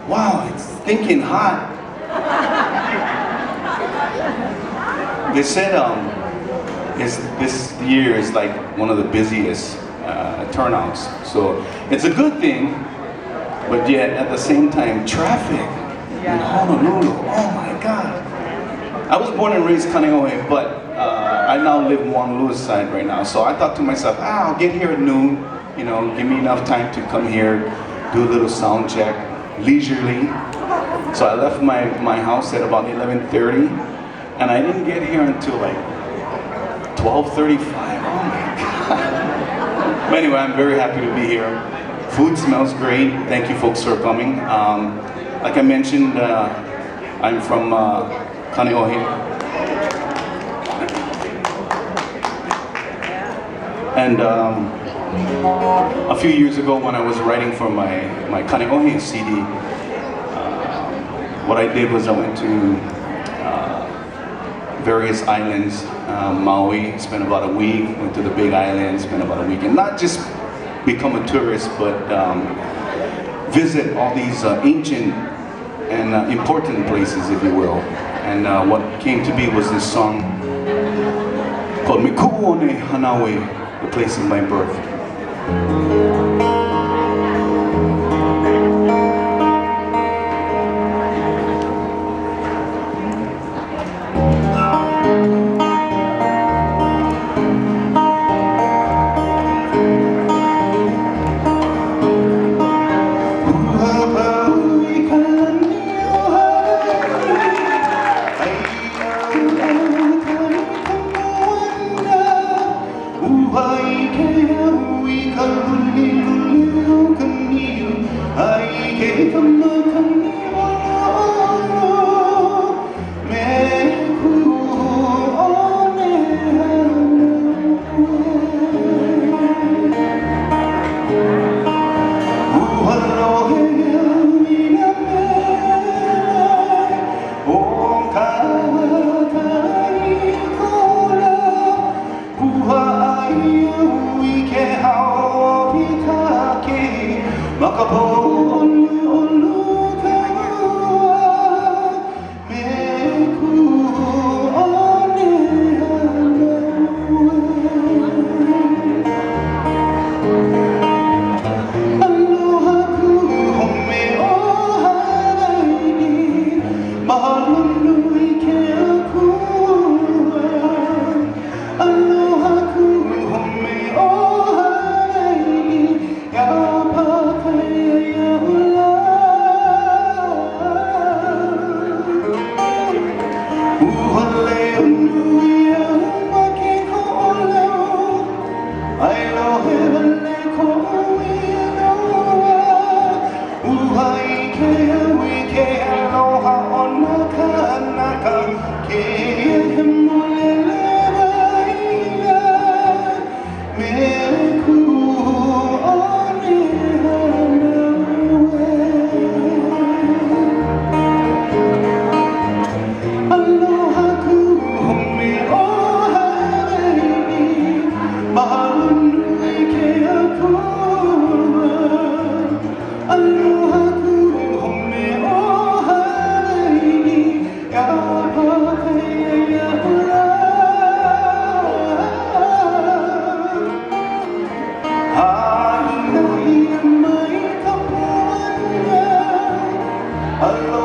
Wow, it's stinking hot. They said this year is like one of the busiest turnouts. So it's a good thing, but yet at the same time, traffic in Honolulu, oh my God. I was born and raised Kaneohe, but I now live more on Lewis side right now. So I thought to myself, I'll get here at noon, you know, give me enough time to come here, do a little sound check, leisurely. So I left my house at about 11:30, and I didn't get here until like 12:35. Oh my God. But anyway, I'm very happy to be here. Food smells great. Thank you folks for coming. Like I mentioned, I'm from Kaneohe. And a few years ago when I was writing for my Kaneohe CD, what I did was I went to various islands, Maui, spent about a week, went to the Big Island, spent about a week, and not just become a tourist, but visit all these ancient and important places, if you will. And what came to be was this song called Miku'one Hanaue, the place of my birth. Allah